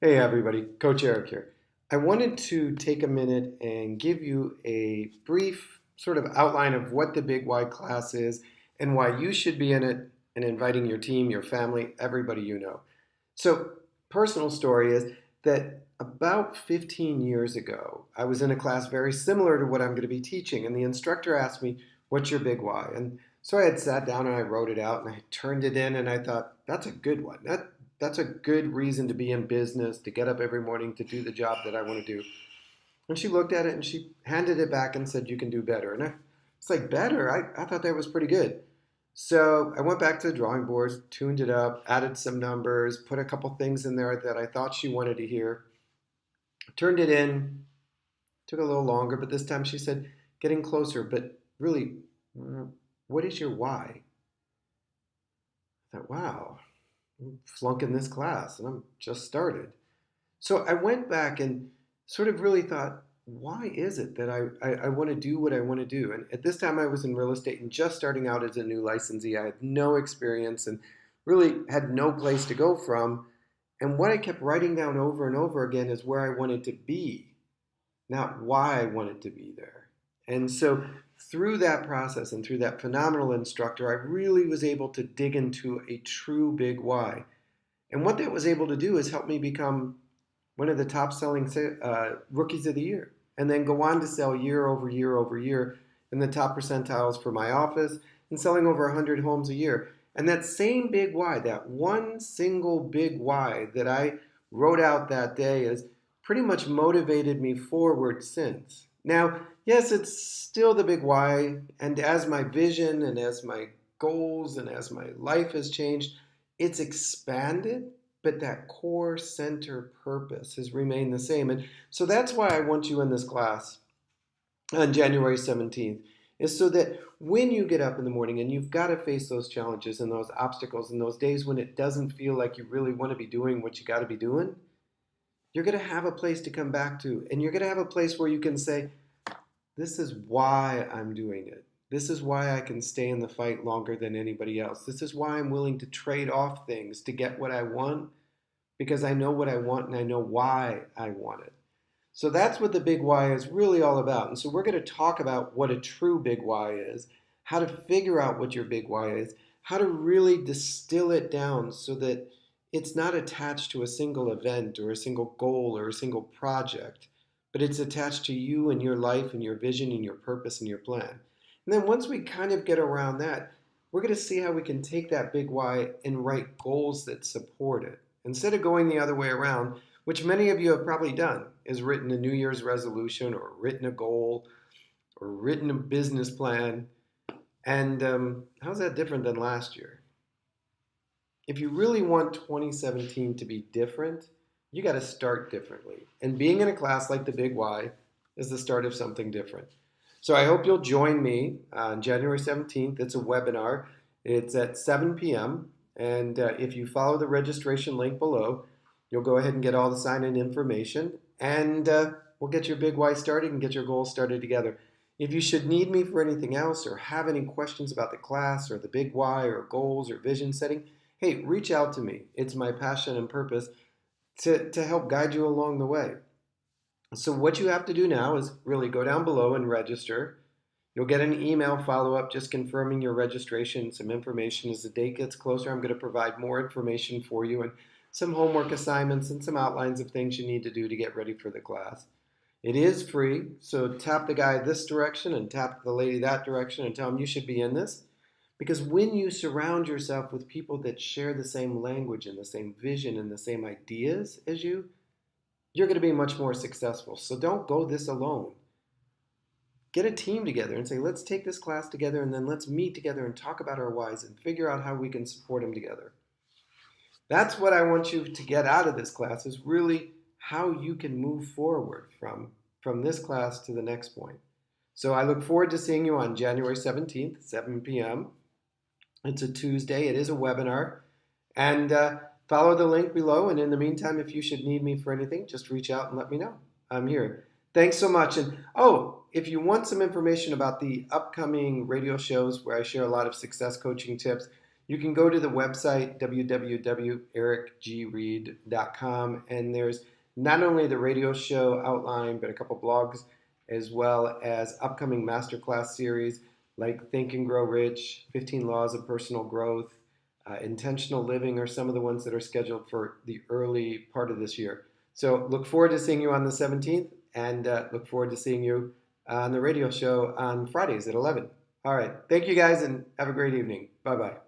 Hey everybody, Coach Eric here. I wanted to take a minute and give you a brief sort of outline of what the Big Y class is and why you should be in it and inviting your team, your family, everybody you know. So, personal story is that about 15 years ago, I was in a class very similar to what I'm going to be teaching, and the instructor asked me, "What's your Big Y?" And so I had sat down and I wrote it out and I turned it in and I thought, that's a good one. That's a good reason to be in business, to get up every morning to do the job that I want to do. And she looked at it and she handed it back and said, "You can do better." And it's like, better? I thought that was pretty good. So I went back to the drawing board, tuned it up, added some numbers, put a couple things in there that I thought she wanted to hear, turned it in. Took a little longer, but this time she said, "Getting closer, but really, what is your why?" I thought, wow, I'm flunking this class and I'm just started. So I went back and sort of really thought, why is it that I want to do what I want to do? And at this time, I was in real estate and just starting out as a new licensee. I had no experience and really had no place to go from. And what I kept writing down over and over again is where I wanted to be, not why I wanted to be there. And so through that process and through that phenomenal instructor, I really was able to dig into a true big why. And what that was able to do is help me become one of the top selling rookies of the year, and then go on to sell year over year over year in the top percentiles for my office and selling over 100 homes a year. And that same big why, that one single big why that I wrote out that day, has pretty much motivated me forward since. Now, yes, it's still the big why, and as my vision and as my goals and as my life has changed, it's expanded, but that core center purpose has remained the same. And so that's why I want you in this class on January 17th, is so that when you get up in the morning and you've got to face those challenges and those obstacles and those days when it doesn't feel like you really want to be doing what you got to be doing, you're going to have a place to come back to. And you're going to have a place where you can say, this is why I'm doing it. This is why I can stay in the fight longer than anybody else. This is why I'm willing to trade off things to get what I want, because I know what I want and I know why I want it. So that's what the big why is really all about. And so we're going to talk about what a true big why is, how to figure out what your big why is, how to really distill it down so that it's not attached to a single event or a single goal or a single project, but it's attached to you and your life and your vision and your purpose and your plan. And then once we kind of get around that, we're going to see how we can take that big why and write goals that support it. Instead of going the other way around, which many of you have probably done, is written a New Year's resolution or written a goal or written a business plan. And how's that different than last year? If you really want 2017 to be different, you got to start differently. And being in a class like the Big Y is the start of something different. So I hope you'll join me on January 17th. It's a webinar. It's at 7 p.m. And if you follow the registration link below, you'll go ahead and get all the sign-in information. And we'll get your Big Y started and get your goals started together. If you should need me for anything else or have any questions about the class or the Big Y or goals or vision setting, hey, reach out to me. It's my passion and purpose to help guide you along the way. So what you have to do now is really go down below and register. You'll get an email follow-up just confirming your registration, some information. As the date gets closer, I'm going to provide more information for you and some homework assignments and some outlines of things you need to do to get ready for the class. It is free, so tap the guy this direction and tap the lady that direction and tell them you should be in this. Because when you surround yourself with people that share the same language and the same vision and the same ideas as you're going to be much more successful. So don't go this alone. Get a team together and say, let's take this class together and then let's meet together and talk about our whys and figure out how we can support them together. That's what I want you to get out of this class, is really how you can move forward from this class to the next point. So I look forward to seeing you on January 17th, 7 p.m. It's a Tuesday. It is a webinar. And follow the link below. And in the meantime, if you should need me for anything, just reach out and let me know. I'm here. Thanks so much. And if you want some information about the upcoming radio shows where I share a lot of success coaching tips, You can go to the website www.ericgreed.com, and there's not only the radio show outline, but a couple blogs, as well as upcoming masterclass series like Think and Grow Rich, 15 Laws of Personal Growth, Intentional Living are some of the ones that are scheduled for the early part of this year. So look forward to seeing you on the 17th, and look forward to seeing you on the radio show on Fridays at 11. All right. Thank you guys, and have a great evening. Bye bye.